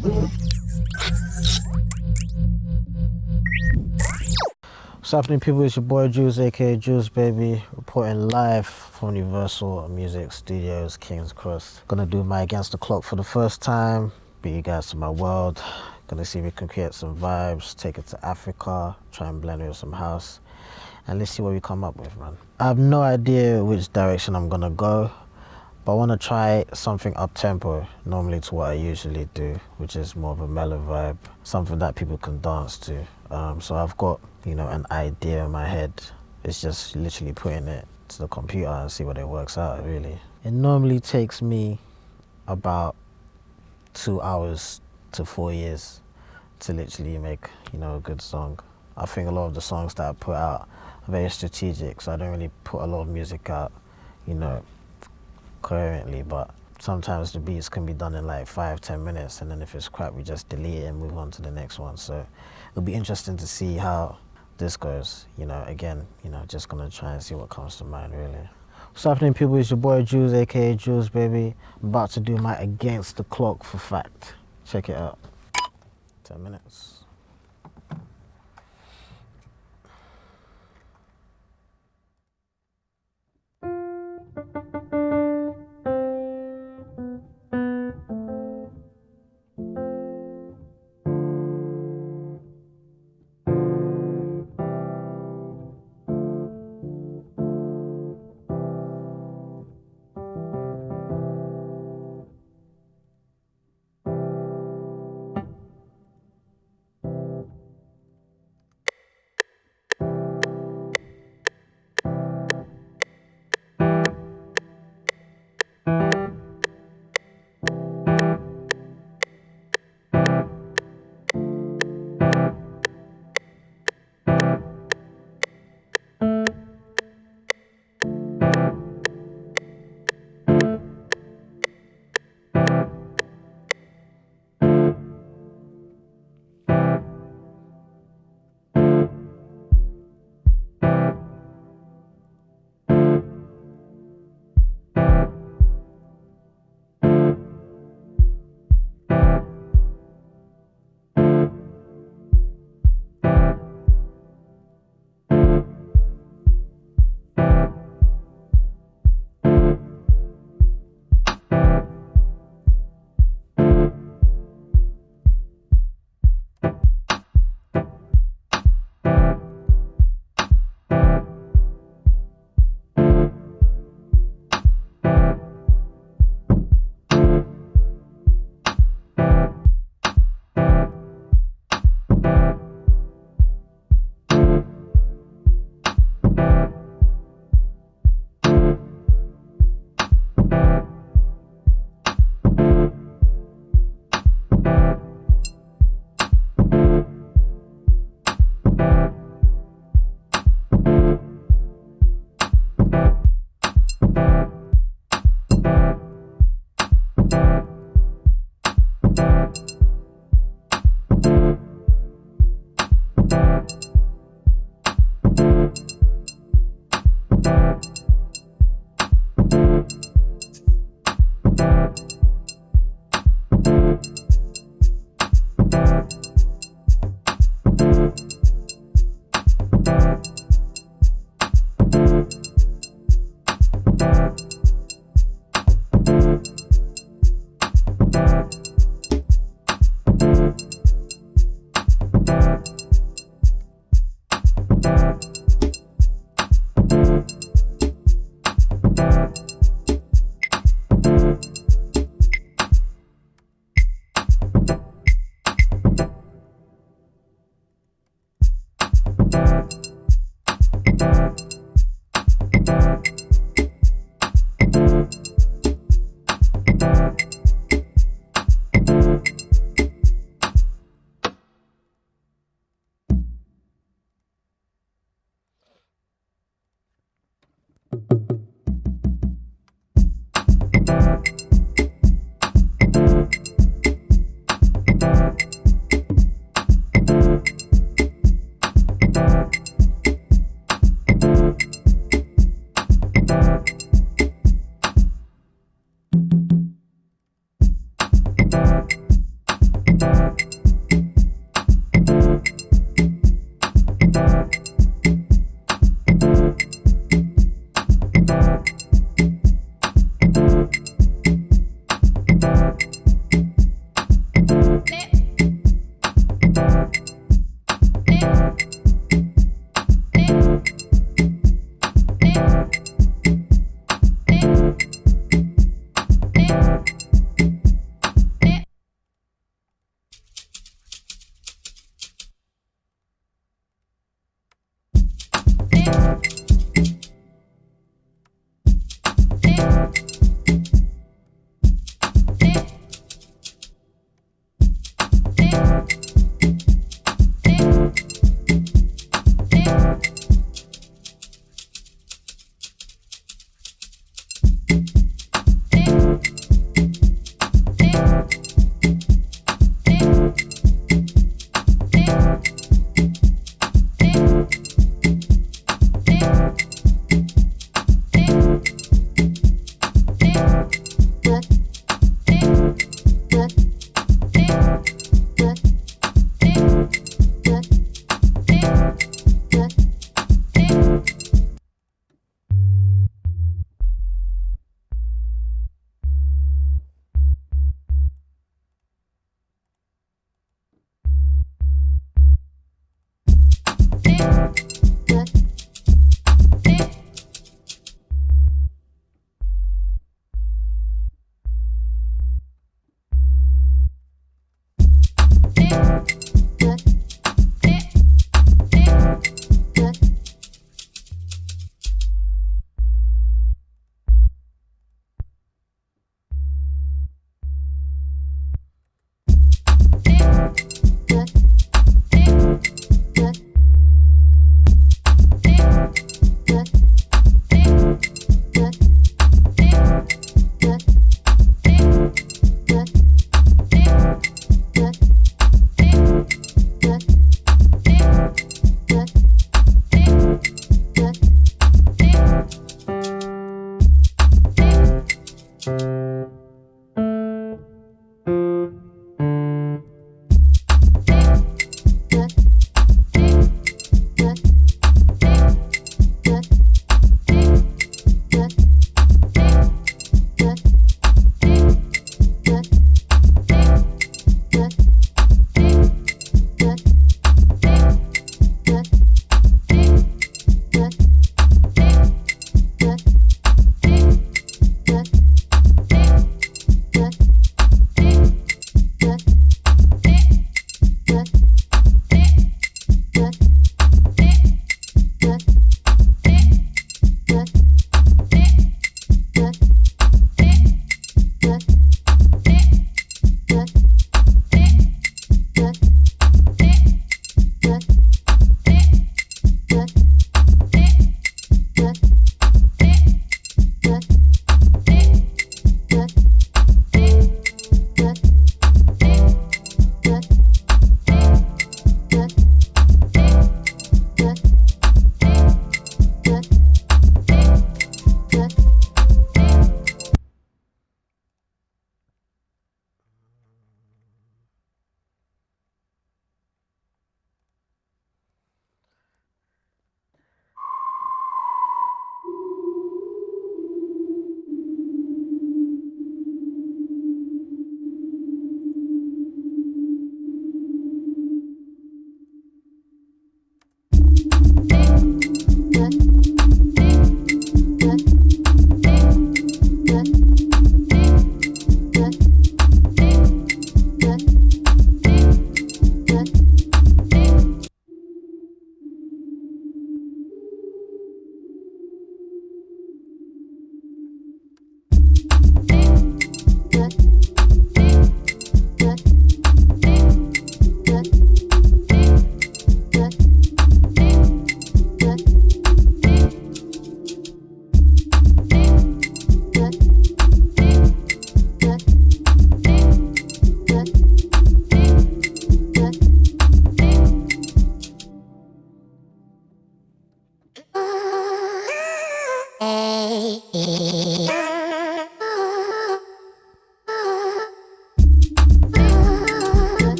What's happening, people? It's your boy Juls, aka Juls Baby, reporting live from Universal Music Studios, King's Cross. Gonna do my Against the Clock for the first time, bring you guys to my world. Gonna see if we can create some vibes, take it to Africa, try and blend it with some house, and let's see what we come up with, man. I have no idea which direction I'm gonna go, but I want to try something up-tempo, normally to what I usually do, which is more of a mellow vibe, something that people can dance to. So I've got, an idea in my head. It's just literally putting it to the computer and see what it works out, really. It normally takes me about 2 hours to 4 years to literally make, a good song. I think a lot of the songs that I put out are very strategic, so I don't really put a lot of music out, coherently, but sometimes the beats can be done in like 5-10 minutes, and then if it's crap we just delete it and move on to the next one. So it'll be interesting to see how this goes. Again, just gonna try and see what comes to mind, really. What's happening, people? It's your boy Juls, aka Juls Baby. I'm about to do my Against the Clock for fact. Check it out. 10 minutes.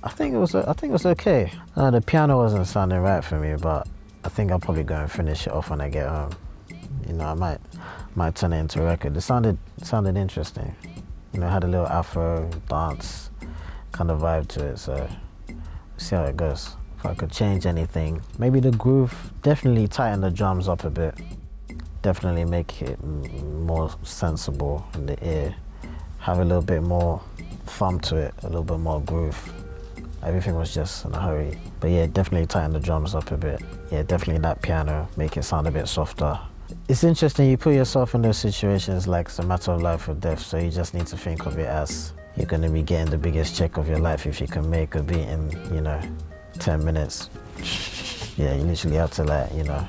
I think it was okay. The piano wasn't sounding right for me, but I think I'll probably go and finish it off when I get home. You know, I might turn it into a record. It sounded interesting. You know, it had a little Afro-dance kind of vibe to it, so we'll see how it goes. If I could change anything, maybe the groove, definitely tighten the drums up a bit. Definitely make it more sensible in the ear. Have a little bit more thumb to it, a little bit more groove. Everything was just in a hurry. But yeah, definitely tighten the drums up a bit. Yeah, definitely that piano, make it sound a bit softer. It's interesting, you put yourself in those situations like it's a matter of life or death, so you just need to think of it as you're going to be getting the biggest check of your life if you can make a beat in, you know, 10 minutes. Yeah, you literally have to, like, you know,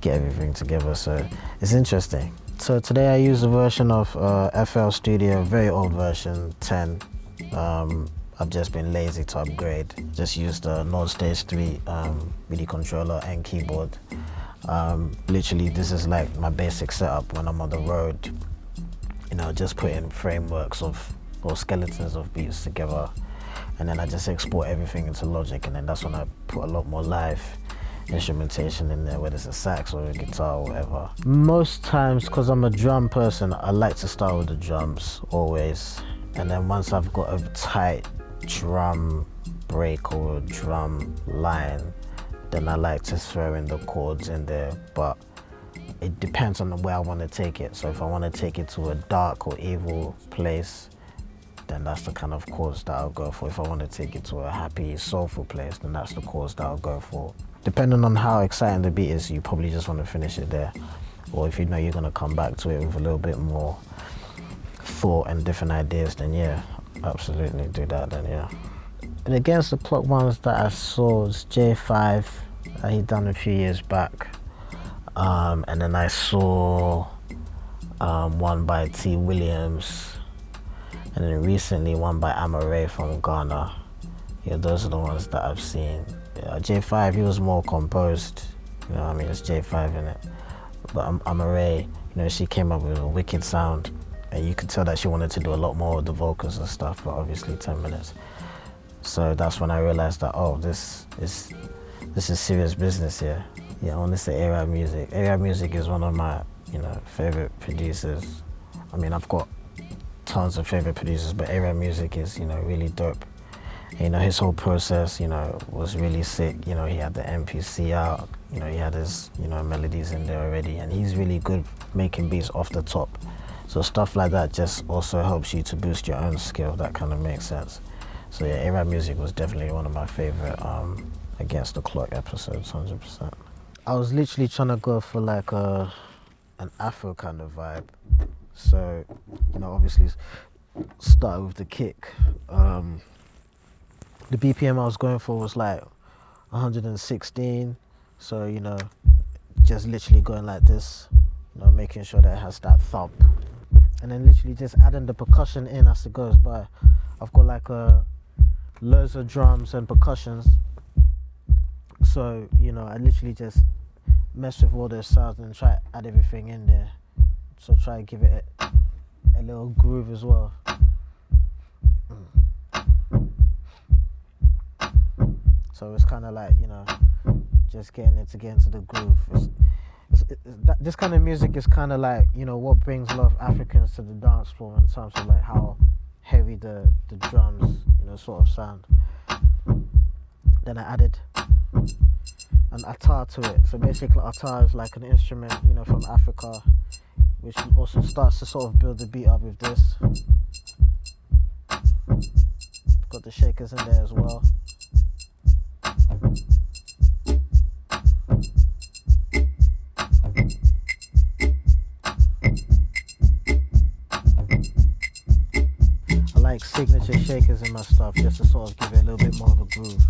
get everything together, so it's interesting. So today I used a version of FL Studio, very old version, 10. I've just been lazy to upgrade. Just used the Stage 3 MIDI controller and keyboard. Literally, this is like my basic setup when I'm on the road. You know, just putting frameworks of, or skeletons of beats together. And then I just export everything into Logic, and then that's when I put a lot more live instrumentation in there, whether it's a sax or a guitar or whatever. Most times, because I'm a drum person, I like to start with the drums, always. And then once I've got a tight drum break or drum line, then I like to throw in the chords in there, but it depends on where I want to take it. So if I want to take it to a dark or evil place, then that's the kind of chords that I'll go for. If I want to take it to a happy, soulful place, then that's the chords that I'll go for. Depending on how exciting the beat is, you probably just want to finish it there. Or if you know you're going to come back to it with a little bit more thought and different ideas, then yeah, absolutely do that then, yeah. And against the clock ones that I saw was J5 that he done a few years back. And then I saw one by T. Williams, and then recently one by Amare from Ghana. Yeah, those are the ones that I've seen. Yeah, J5, he was more composed, you know what I mean, it's J5 in it. But Amare, you know, she came up with a wicked sound, and you could tell that she wanted to do a lot more of the vocals and stuff, but obviously 10 minutes. So that's when I realized that, oh, this is serious business here. Yeah, I want to say A-Rap Music. A-Rap Music is one of my, you know, favorite producers. I mean, I've got tons of favorite producers, but A-Rap Music is, you know, really dope. And, you know, his whole process, you know, was really sick. You know, he had the MPC out, you know, he had his, you know, melodies in there already, and he's really good making beats off the top. So stuff like that just also helps you to boost your own skill. That kind of makes sense. So yeah, A-Rap Music was definitely one of my favorite Against the Clock episodes, 100%. I was literally trying to go for like an Afro kind of vibe. So, you know, obviously start with the kick. The BPM I was going for was like 116. So, you know, just literally going like this, you know, making sure that it has that thump. And then literally just adding the percussion in as it goes by. I've got like loads of drums and percussions. So, you know, I literally just mess with all those sounds and try to add everything in there. So try to give it a little groove as well. So it's kind of like, you know, just getting it to get into the groove. This kind of music is kind of like, you know, what brings a lot of Africans to the dance floor in terms of like how heavy the drums, you know, sort of sound. Then I added an atar to it. So basically atar is like an instrument, you know, from Africa, which also starts to sort of build the beat up with this. Got the shakers in there as well. I like signature shakers in my stuff just to sort of give it a little bit more of a groove.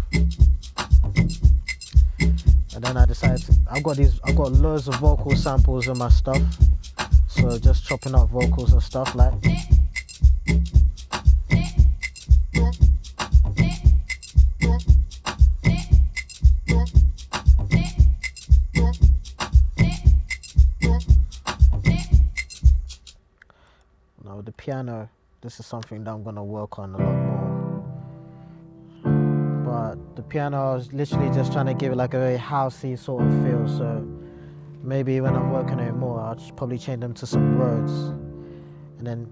And then I decided I've got loads of vocal samples in my stuff. So just chopping up vocals and stuff like. Now the piano, this is something that I'm gonna work on a lot more. But the piano, I was literally just trying to give it like a very housey sort of feel. So maybe when I'm working on it more, I'll just probably change them to some Rhodes, and then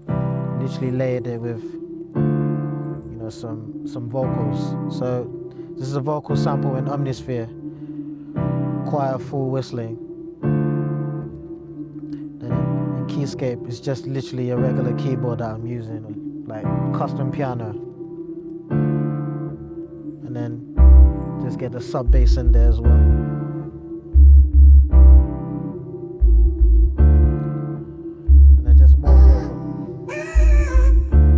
literally layered it with, you know, some vocals. So this is a vocal sample in Omnisphere, quite a full whistling. Then in Keyscape, it's just literally a regular keyboard that I'm using, like custom piano. And then just get the sub bass in there as well. And then just more vocals.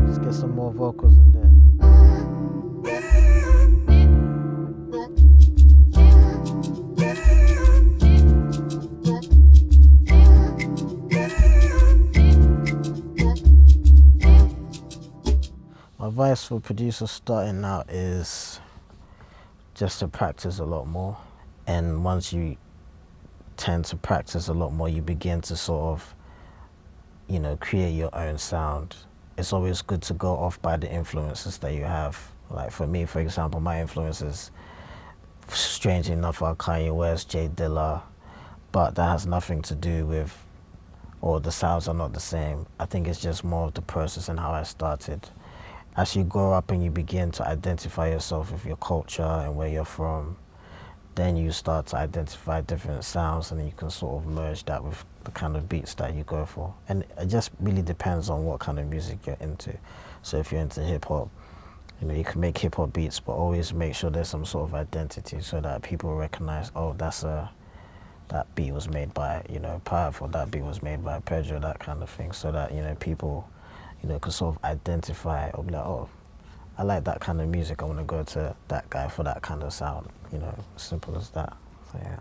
Just get some more vocals in there. My advice for producers starting out is just to practice a lot more. And once you tend to practice a lot more, you begin to sort of, you know, create your own sound. It's always good to go off by the influences that you have. Like for me, for example, my influences, strangely enough, are Kanye West, J Dilla, but that has nothing to do with, or the sounds are not the same. I think it's just more of the process and how I started. As you grow up and you begin to identify yourself with your culture and where you're from, then you start to identify different sounds, and you can sort of merge that with the kind of beats that you go for. And it just really depends on what kind of music you're into. So if you're into hip hop, you know, you can make hip hop beats, but always make sure there's some sort of identity so that people recognize, oh, that beat was made by, you know, Piaf, or that beat was made by Pedro, that kind of thing, so that, you know, people, you know, can sort of identify or be like, oh, I like that kind of music, I want to go to that guy for that kind of sound, you know, simple as that. So yeah.